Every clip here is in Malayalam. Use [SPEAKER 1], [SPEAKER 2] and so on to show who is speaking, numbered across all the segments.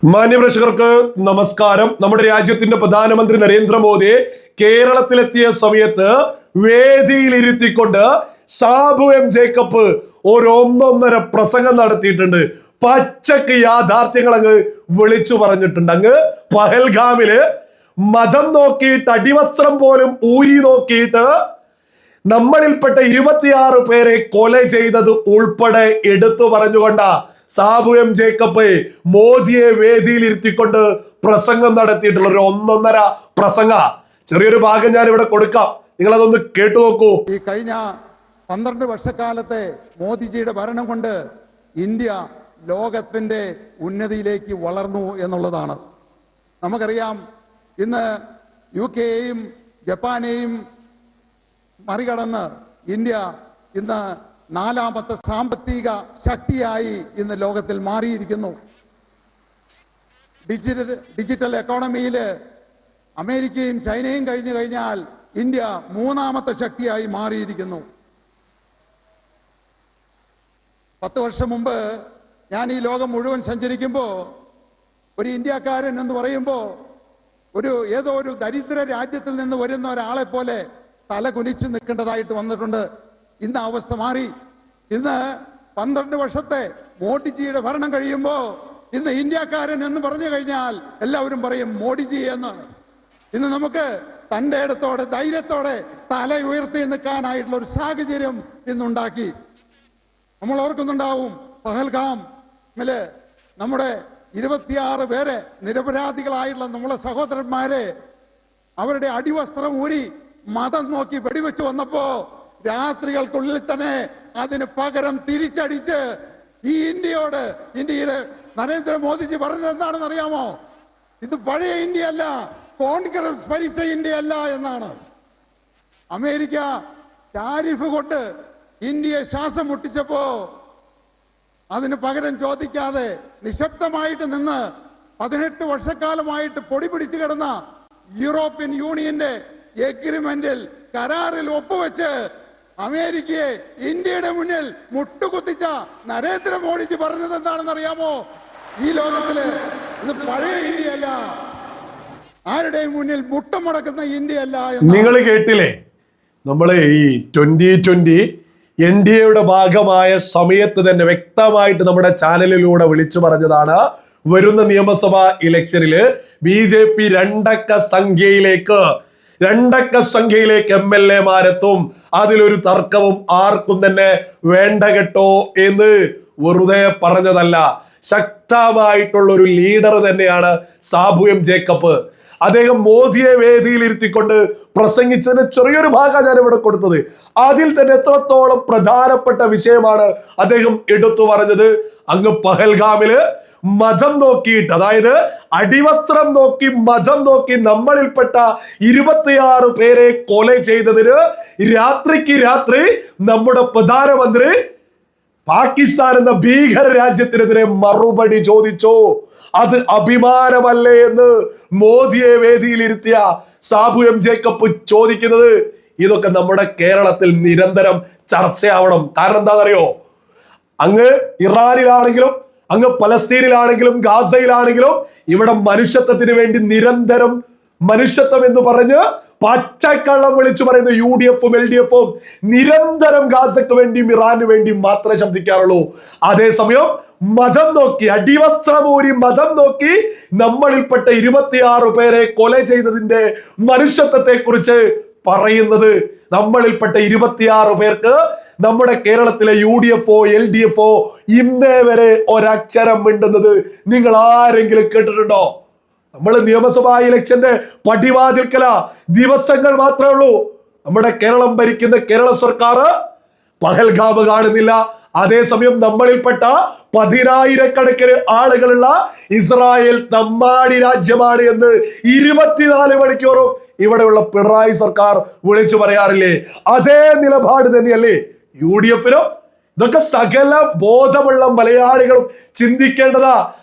[SPEAKER 1] മാന്യപ്രേക്ഷകർക്ക് നമസ്കാരം. നമ്മുടെ രാജ്യത്തിന്റെ പ്രധാനമന്ത്രി നരേന്ദ്രമോദി കേരളത്തിലെത്തിയ സമയത്ത് വേദിയിലിരുത്തിക്കൊണ്ട് സാബു എം ജേക്കബ് ഒന്നൊന്നര പ്രസംഗം നടത്തിയിട്ടുണ്ട്. പച്ചക്ക് യാഥാർത്ഥ്യങ്ങൾ അങ്ങ് വിളിച്ചു പറഞ്ഞിട്ടുണ്ട്. അങ്ങ് പഹൽഗാമില് മതം നോക്കിയിട്ട് അടിവസ്ത്രം പോലും ഊരി നോക്കിയിട്ട് നമ്മളിൽപ്പെട്ട 26 പേരെ കൊല ചെയ്തത് ഉൾപ്പെടെ എടുത്തു പറഞ്ഞുകൊണ്ടാ സാബു എം ജേക്കബ് മോദിയെ വേദിയിൽ ഇരുത്തിക്കൊണ്ട് പ്രസംഗം നടത്തിയിട്ടുള്ള ഒരു ഒന്നൊന്നര പ്രസംഗ. ചെറിയൊരു ഭാഗം ഞാൻ ഇവിടെ കൊടുക്കാം, നിങ്ങൾ അതൊന്ന് കേട്ടു നോക്കൂ.
[SPEAKER 2] ഈ കഴിഞ്ഞ 12 വർഷക്കാലത്തെ മോദിജിയുടെ ഭരണം കൊണ്ട് ഇന്ത്യ ലോകത്തിന്റെ ഉന്നതിയിലേക്ക് വളർന്നു എന്നുള്ളതാണ്. നമുക്കറിയാം, ഇന്ന് UK-യെയും ജപ്പാനെയും മറികടന്ന് ഇന്ത്യ ഇന്ന് 4ാമത്തെ സാമ്പത്തിക ശക്തിയായി ഇന്ന് ലോകത്തിൽ മാറിയിരിക്കുന്നു. ഡിജിറ്റൽ എക്കോണമിയിൽ അമേരിക്കയും ചൈനയും കഴിഞ്ഞു കഴിഞ്ഞാൽ ഇന്ത്യ 3ാമത്തെ ശക്തിയായി മാറിയിരിക്കുന്നു. 10 വർഷം മുമ്പ് ഞാൻ ഈ ലോകം മുഴുവൻ സഞ്ചരിക്കുമ്പോൾ ഒരു ഇന്ത്യക്കാരൻ എന്ന് പറയുമ്പോൾ ഏതോ ഒരു ദരിദ്ര രാജ്യത്തിൽ നിന്ന് വരുന്ന ഒരാളെ പോലെ തല കുനിച്ച് നിൽക്കേണ്ടതായിട്ട് വന്നിട്ടുണ്ട്. ഇന്ന് അവസ്ഥ മാറി. ഇന്ന് 12 വർഷത്തെ മോഡിജിയുടെ ഭരണം കഴിയുമ്പോൾ ഇന്ന് ഇന്ത്യക്കാരൻ എന്ന് പറഞ്ഞു കഴിഞ്ഞാൽ എല്ലാവരും പറയും മോഡിജി എന്ന്. ഇന്ന് നമുക്ക് തന്റെ ഇടത്തോടെ ധൈര്യത്തോടെ തല ഉയർത്തി നിൽക്കാനായിട്ടുള്ള ഒരു സാഹചര്യം ഇന്നുണ്ടാക്കി. നമ്മൾ ഓർക്കുന്നുണ്ടാവും, പഹൽഗാമില് നമ്മുടെ 26 പേരെ നിരപരാധികളായിട്ടുള്ള നമ്മളെ സഹോദരന്മാരെ അവരുടെ അടിവസ്ത്രം ഊരി മതം നോക്കി വെടിവെച്ച് വന്നപ്പോ രാത്രികൾക്കുള്ളിൽ തന്നെ അതിന് പകരം തിരിച്ചടിച്ച് ഈ ഇന്ത്യയുടെ നരേന്ദ്രമോദിജി പറഞ്ഞത് എന്താണെന്ന് അറിയാമോ? ഇത് പഴയ ഇന്ത്യ അല്ല, കോൺഗ്രസ് ഭരിച്ച ഇന്ത്യ അല്ല എന്നാണ്. അമേരിക്ക ടാരിഫ് കൊണ്ട് ഇന്ത്യയെ ശ്വാസം മുട്ടിച്ചപ്പോ അതിന് പകരം ചോദിക്കാതെ നിശബ്ദമായിട്ട് നിന്ന് 18 വർഷക്കാലമായിട്ട് പൊടി പിടിച്ചു കിടന്ന യൂറോപ്യൻ യൂണിയന്റെ എഗ്രിമെന്റിൽ കരാറിൽ ഒപ്പുവെച്ച് അമേരിക്കയെ ഇന്ത്യയുടെ മുന്നിൽ മുട്ടുകുത്തിച്ച നരേന്ദ്രമോദിജി പറഞ്ഞത് എന്താണെന്ന് അറിയാമോ? ഈ ലോകത്തില് ഇത് പഴയ ഇന്ത്യ അല്ല, ആരുടെയും മുന്നിൽ മുട്ടമുടക്കുന്ന ഇന്ത്യ അല്ല.
[SPEAKER 1] നിങ്ങൾ കേട്ടില്ലേ? നമ്മള് ഈ 2020 NDAയുടെ ഭാഗമായ സമയത്ത് തന്നെ വ്യക്തമായിട്ട് നമ്മുടെ ചാനലിലൂടെ വിളിച്ചു പറഞ്ഞതാണ്, വരുന്ന നിയമസഭാ ഇലക്ഷനില് BJP 2 അക്ക സംഖ്യയിലേക്ക് MLA-മാരെത്തും. അതിലൊരു തർക്കവും ആർക്കും തന്നെ വേണ്ട കേട്ടോ എന്ന് വെറുതെ പറഞ്ഞതല്ല. ശക്തമായിട്ടുള്ള ഒരു ലീഡർ തന്നെയാണ് സാബു എം ജേക്കബ്. അദ്ദേഹം മോദിയെ വേദിയിൽ ഇരുത്തിക്കൊണ്ട് പ്രസംഗിച്ചതിന് ചെറിയൊരു ഭാഗം ഞാൻ ഇവിടെ കൊടുത്തത്. അതിൽ തന്നെ എത്രത്തോളം പ്രധാനപ്പെട്ട വിഷയമാണ് അദ്ദേഹം എടുത്തു പറഞ്ഞത്. അങ്ങ് പഹൽഗാമില് മതം നോക്കിയിട്ട്, അതായത് അടിവസ്ത്രം നോക്കി മതം നോക്കി നമ്മളിൽപ്പെട്ട 26 പേരെ കൊല ചെയ്തതിന് രാത്രിക്ക് രാത്രി നമ്മുടെ പ്രധാനമന്ത്രി പാകിസ്ഥാൻ എന്ന ഭീകര രാജ്യത്തിനെതിരെ മറുപടി ചോദിച്ചു. അത് അഭിമാനമല്ലേ എന്ന് മോദിയെ വേദിയിലിരുത്തിയ സാബു എം ജേക്കബ് ചോദിക്കുന്നത്. ഇതൊക്കെ നമ്മുടെ കേരളത്തിൽ നിരന്തരം ചർച്ചയാവണം. കാരണം എന്താണെന്നറിയോ? അങ്ങ് ഇറാനിലാണെങ്കിലും അങ്ങ് പലസ്തീനിലാണെങ്കിലും ഗാസയിലാണെങ്കിലും ഇവിടെ മനുഷ്യത്വത്തിന് വേണ്ടി നിരന്തരം മനുഷ്യത്വം എന്ന് പറഞ്ഞ് പച്ചക്കള്ളം വിളിച്ചു പറയുന്ന UDF-ഉം LDF-ഉം നിരന്തരം ഗാസയ്ക്ക് വേണ്ടിയും ഇറാന് വേണ്ടിയും മാത്രമേ ശബ്ദിക്കാറുള്ളൂ. അതേസമയം മതം നോക്കി അടിവസ്ത്രമൂരി മതം നോക്കി നമ്മളിൽപ്പെട്ട 26 പേരെ കൊല ചെയ്തതിന്റെ മനുഷ്യത്വത്തെ കുറിച്ച് പറയുന്നത്, നമ്മളിൽപ്പെട്ട 26 പേർക്ക് നമ്മുടെ കേരളത്തിലെ UDF-ഓ LDF-ഓ ഇന്നേ വരെ ഒരക്ഷരം മിണ്ടുന്നത് നിങ്ങൾ ആരെങ്കിലും കേട്ടിട്ടുണ്ടോ? നമ്മൾ നിയമസഭാ ഇലക്ഷന്റെ പടിവാതിൽക്കല ദിവസങ്ങൾ മാത്രമേ ഉള്ളൂ. നമ്മുടെ കേരളം ഭരിക്കുന്ന കേരള സർക്കാർ പഹൽഗാം കാണുന്നില്ല. അതേസമയം നമ്മളിൽപ്പെട്ട 10,000-കണക്കിന് ആളുകളുള്ള ഇസ്രായേൽ തമ്മാടി രാജ്യമാണ് എന്ന് 24 മണിക്കൂറും ഇവിടെയുള്ള പിണറായി സർക്കാർ വിളിച്ചു പറയാറില്ലേ? അതേ നിലപാട് തന്നെയല്ലേ UDF-നും? ഇതൊക്കെ സകല ബോധമുള്ള മലയാളികളും ചിന്തിക്കേണ്ടതാ.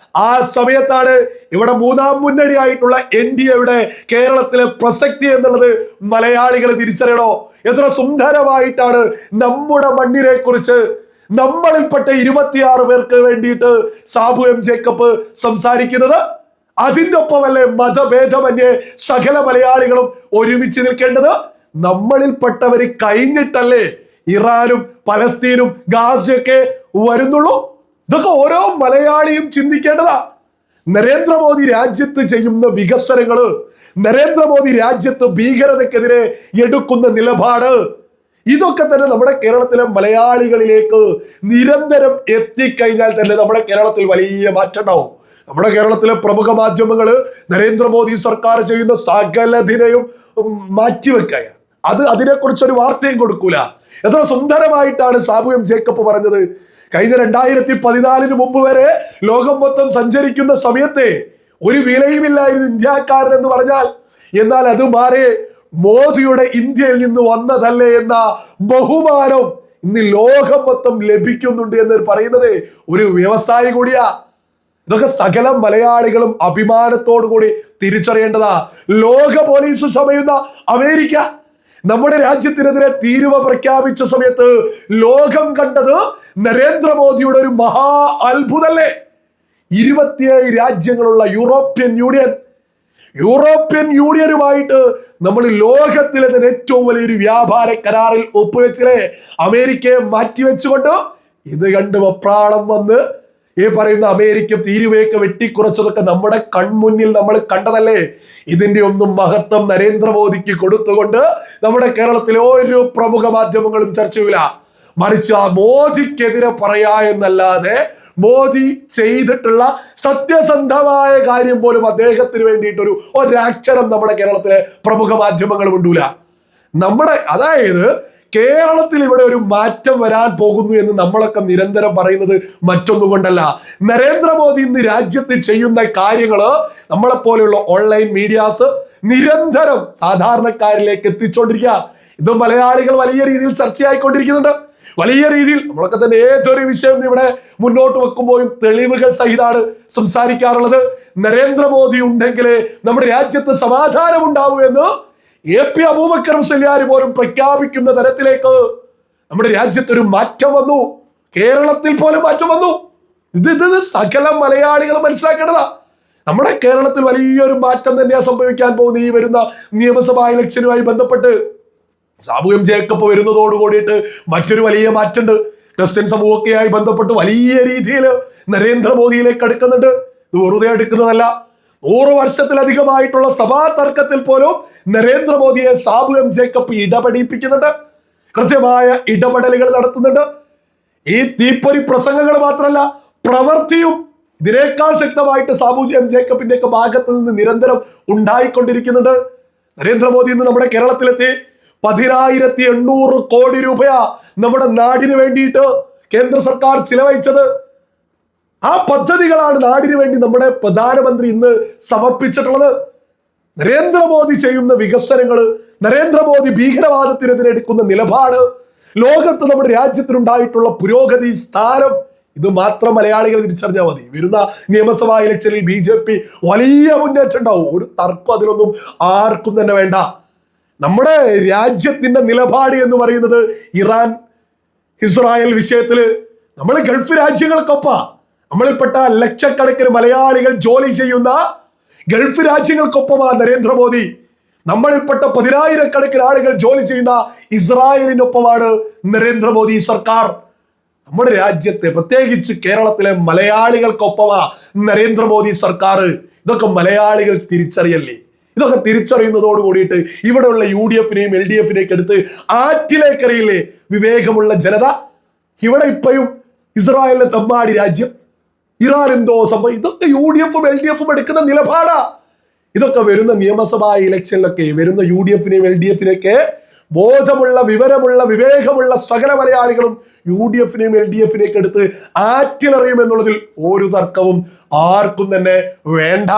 [SPEAKER 1] ആ സമയത്താണ് ഇവിടെ 3ാം മുന്നണിയായിട്ടുള്ള NDAയുടെ കേരളത്തിലെ പ്രസക്തി എന്നുള്ളത് മലയാളികൾ തിരിച്ചറിയണോ? എത്ര സുന്ദരമായിട്ടാണ് നമ്മുടെ മണ്ണിനെ കുറിച്ച് നമ്മളിൽപ്പെട്ട 26 പേർക്ക് വേണ്ടിയിട്ട് സാബു എം ജേക്കബ് സംസാരിക്കുന്നത്? അതിൻ്റെ ഒപ്പമല്ലേ മതഭേദമന്യേ സകല മലയാളികളും ഒരുമിച്ച് നിൽക്കേണ്ടത്? നമ്മളിൽപ്പെട്ടവര് കഴിഞ്ഞിട്ടല്ലേ ഇറാനും പലസ്തീനും ഗാസയൊക്കെ വരുന്നുള്ളൂ? ഇതൊക്കെ ഓരോ മലയാളിയും ചിന്തിക്കേണ്ടതാ. നരേന്ദ്രമോദി രാജ്യത്ത് ചെയ്യുന്ന വികസനങ്ങള്, നരേന്ദ്രമോദി രാജ്യത്ത് ഭീകരതയ്ക്കെതിരെ എടുക്കുന്ന നിലപാട്, ഇതൊക്കെ തന്നെ നമ്മുടെ കേരളത്തിലെ മലയാളികളിലേക്ക് നിരന്തരം എത്തിക്കഴിഞ്ഞാൽ തന്നെ നമ്മുടെ കേരളത്തിൽ വലിയ മാറ്റം ഉണ്ടാവും. നമ്മുടെ കേരളത്തിലെ പ്രമുഖ മാധ്യമങ്ങള് നരേന്ദ്രമോദി സർക്കാർ ചെയ്യുന്ന സകലതിനെയും മാറ്റിവെക്കുക. അതിനെക്കുറിച്ചൊരു വാർത്തയും കൊടുക്കൂല. എത്ര സുന്ദരമായിട്ടാണ് സാബു എം ജേക്കബ് പറഞ്ഞത്. കഴിഞ്ഞ 2014 മുമ്പ് വരെ ലോകം മൊത്തം സഞ്ചരിക്കുന്ന സമയത്തെ ഒരു വിലയുമില്ലായിരുന്നു ഇന്ത്യക്കാരൻ എന്ന് പറഞ്ഞാൽ. എന്നാൽ അത് മാറി മോദിയുടെ ഇന്ത്യയിൽ നിന്ന് വന്നതല്ലേ എന്ന ബഹുമാനം ഇന്ന് ലോകം മൊത്തം ലഭിക്കുന്നുണ്ട് എന്ന് പറയുന്നത് ഒരു വ്യവസായി കൂടിയാ. ഇതൊക്കെ സകല മലയാളികളും അഭിമാനത്തോടു കൂടി തിരിച്ചറിയേണ്ടതാ. ലോക പോലീസ് ചമയുന്ന അമേരിക്ക നമ്മുടെ രാജ്യത്തിനെതിരെ തീരുവ പ്രഖ്യാപിച്ച സമയത്ത് ലോകം കണ്ടത് നരേന്ദ്രമോദിയുടെ ഒരു മഹാ അത്ഭുതല്ലേ. 27 രാജ്യങ്ങളുള്ള യൂറോപ്യൻ യൂണിയനുമായിട്ട് നമ്മൾ ലോകത്തിലെ തന്നെ ഏറ്റവും വലിയൊരു വ്യാപാര കരാറിൽ ഒപ്പുവെച്ചില്ലേ. അമേരിക്കയെ മാറ്റിവെച്ചുകൊണ്ട് ഇത് കണ്ട് വെപ്രാളം വന്ന് ഈ പറയുന്ന അമേരിക്ക തീരുവയൊക്കെ വെട്ടിക്കുറച്ചതൊക്കെ നമ്മുടെ കൺമുന്നിൽ നമ്മൾ കണ്ടതല്ലേ. ഇതിന്റെ ഒന്നും മഹത്വം നരേന്ദ്രമോദിക്ക് കൊടുത്തുകൊണ്ട് നമ്മുടെ കേരളത്തിലെ ഓരോ പ്രമുഖ മാധ്യമങ്ങളും ചർച്ചയില്ല. മറിച്ച് ആ മോദിക്കെതിരെ പറയാ എന്നല്ലാതെ മോദി ചെയ്തിട്ടുള്ള സത്യസന്ധമായ കാര്യം പോലും അദ്ദേഹത്തിന് വേണ്ടിയിട്ടൊരു ഒരക്ഷരം നമ്മുടെ കേരളത്തിലെ പ്രമുഖ മാധ്യമങ്ങൾ കൊണ്ടൂല. അതായത് കേരളത്തിൽ ഇവിടെ ഒരു മാറ്റം വരാൻ പോകുന്നു എന്ന് നമ്മളൊക്കെ നിരന്തരം പറയുന്നത് മറ്റൊന്നും കൊണ്ടല്ല. നരേന്ദ്രമോദി ഇന്ന് രാജ്യത്ത് ചെയ്യുന്ന കാര്യങ്ങള് നമ്മളെപ്പോലെയുള്ള ഓൺലൈൻ മീഡിയാസ് നിരന്തരം സാധാരണക്കാരിലേക്ക് എത്തിച്ചുകൊണ്ടിരിക്കുക. ഇത് മലയാളികൾ വലിയ രീതിയിൽ ചർച്ചയായിക്കൊണ്ടിരിക്കുന്നുണ്ട്. വലിയ രീതിയിൽ നമ്മളൊക്കെ തന്നെ ഏതൊരു വിഷയം ഇവിടെ മുന്നോട്ട് വെക്കുമ്പോഴും തെളിവുകൾ സഹിതമാണ് സംസാരിക്കാറുള്ളത്. നരേന്ദ്രമോദി ഉണ്ടെങ്കിലേ നമ്മുടെ രാജ്യത്ത് സമാധാനം ഉണ്ടാവൂ എന്ന് AP അബൂബക്കർ മുസ്ലിയാർ പോലും പ്രഖ്യാപിക്കുന്ന തരത്തിലേക്ക് നമ്മുടെ രാജ്യത്തൊരു മാറ്റം വന്നു. കേരളത്തിൽ പോലും മാറ്റം വന്നു. ഇത് സകല മലയാളികൾ മനസ്സിലാക്കേണ്ടതാ. നമ്മുടെ കേരളത്തിൽ വലിയൊരു മാറ്റം തന്നെയാണ് സംഭവിക്കാൻ പോകുന്നത്. ഈ വരുന്ന നിയമസഭാ ഇലക്ഷനുമായി ബന്ധപ്പെട്ട് സാബു എം ജേക്കബ് വരുന്നതോട് കൂടിയിട്ട് മറ്റൊരു വലിയ മാറ്റമുണ്ട്. ക്രിസ്ത്യൻ സമൂഹവുമായി ബന്ധപ്പെട്ട് വലിയ രീതിയിൽ നരേന്ദ്രമോദിയിലേക്ക് അടുക്കുന്നുണ്ട്. ഇത് വെറുതെ അടുക്കുന്നതല്ല. 100 വർഷത്തിലധികമായിട്ടുള്ള സഭാ തർക്കത്തിൽ പോലും നരേന്ദ്രമോദിയെ സാബു എം ജേക്കബ് ഇടപെടിപ്പിക്കുന്നുണ്ട്. കൃത്യമായ ഇടപെടലുകൾ നടത്തുന്നുണ്ട്. ഈ തീപ്പൊരി പ്രസംഗങ്ങൾ മാത്രമല്ല, പ്രവൃത്തിയും ഇതിനേക്കാൾ ശക്തമായിട്ട് സാബു എം ജേക്കബിന്റെ ഒക്കെ ഭാഗത്ത് നിന്ന് നിരന്തരം ഉണ്ടായിക്കൊണ്ടിരിക്കുന്നുണ്ട്. നരേന്ദ്രമോദി ഇന്ന് നമ്മുടെ കേരളത്തിലെത്തി 10,800 കോടി രൂപയാ നമ്മുടെ നാടിന് വേണ്ടിയിട്ട് കേന്ദ്ര സർക്കാർ ചിലവഴിച്ചത്. ആ പദ്ധതികളാണ് നാടിന് വേണ്ടി നമ്മുടെ പ്രധാനമന്ത്രി ഇന്ന് സമർപ്പിച്ചിട്ടുള്ളത്. നരേന്ദ്രമോദി ചെയ്യുന്ന വികസനങ്ങൾ, നരേന്ദ്രമോദി ഭീകരവാദത്തിനെതിരെ എടുക്കുന്ന നിലപാട്, ലോകത്ത് നമ്മുടെ രാജ്യത്തിനുണ്ടായിട്ടുള്ള പുരോഗതി, സ്ഥാനം, ഇത് മാത്രം മലയാളികൾ തിരിച്ചറിഞ്ഞാൽ മതി. വരുന്ന നിയമസഭാ ഇലക്ഷനിൽ BJP വലിയ മുന്നേറ്റം ഉണ്ടാവും. ഒരു തർക്കം അതിലൊന്നും ആർക്കും തന്നെ വേണ്ട. നമ്മുടെ രാജ്യത്തിന്റെ നിലപാട് എന്ന് പറയുന്നത് ഇറാൻ ഇസ്രായേൽ വിഷയത്തില് നമ്മൾ ഗൾഫ് രാജ്യങ്ങൾക്കൊപ്പ നമ്മളിൽപ്പെട്ട ലക്ഷക്കണക്കിന് മലയാളികൾ ജോലി ചെയ്യുന്ന ഗൾഫ് രാജ്യങ്ങൾക്കൊപ്പമാണ് നരേന്ദ്രമോദി. നമ്മളിൽപ്പെട്ട 10,000-കണക്കിന് ആളുകൾ ജോലി ചെയ്യുന്ന ഇസ്രായേലിനൊപ്പമാണ് നരേന്ദ്രമോദി സർക്കാർ. നമ്മുടെ രാജ്യത്തെ പ്രത്യേകിച്ച് കേരളത്തിലെ മലയാളികൾക്കൊപ്പമാ നരേന്ദ്രമോദി സർക്കാർ. ഇതൊക്കെ മലയാളികൾ തിരിച്ചറിയല്ലേ. ഇതൊക്കെ തിരിച്ചറിയുന്നതോട് കൂടിയിട്ട് ഇവിടെയുള്ള UDF-നെയും LDF-നെയൊക്കെ എടുത്ത് ആറ്റിലേക്കറിയില്ലേ വിവേകമുള്ള ജനത. ഇവിടെ ഇപ്പോഴും ഇസ്രായേലിലെ തമ്മാടി രാജ്യം, ഇറാൻ എന്തോ സംഭവം, ഇതൊക്കെ UDF-ഉം LDF-ഉം എടുക്കുന്ന നിലപാടാ. ഇതൊക്കെ വരുന്ന നിയമസഭാ ഇലക്ഷനിലൊക്കെ വരുന്ന UDF-നെയും LDF-നെയൊക്കെ ബോധമുള്ള, വിവരമുള്ള, വിവേകമുള്ള സകല മലയാളികളും UDF-നെയും LDF-നെയൊക്കെ എടുത്ത് ആറ്റിലറിയുമെന്നുള്ളതിൽ ഒരു തർക്കവും ആർക്കും തന്നെ വേണ്ട.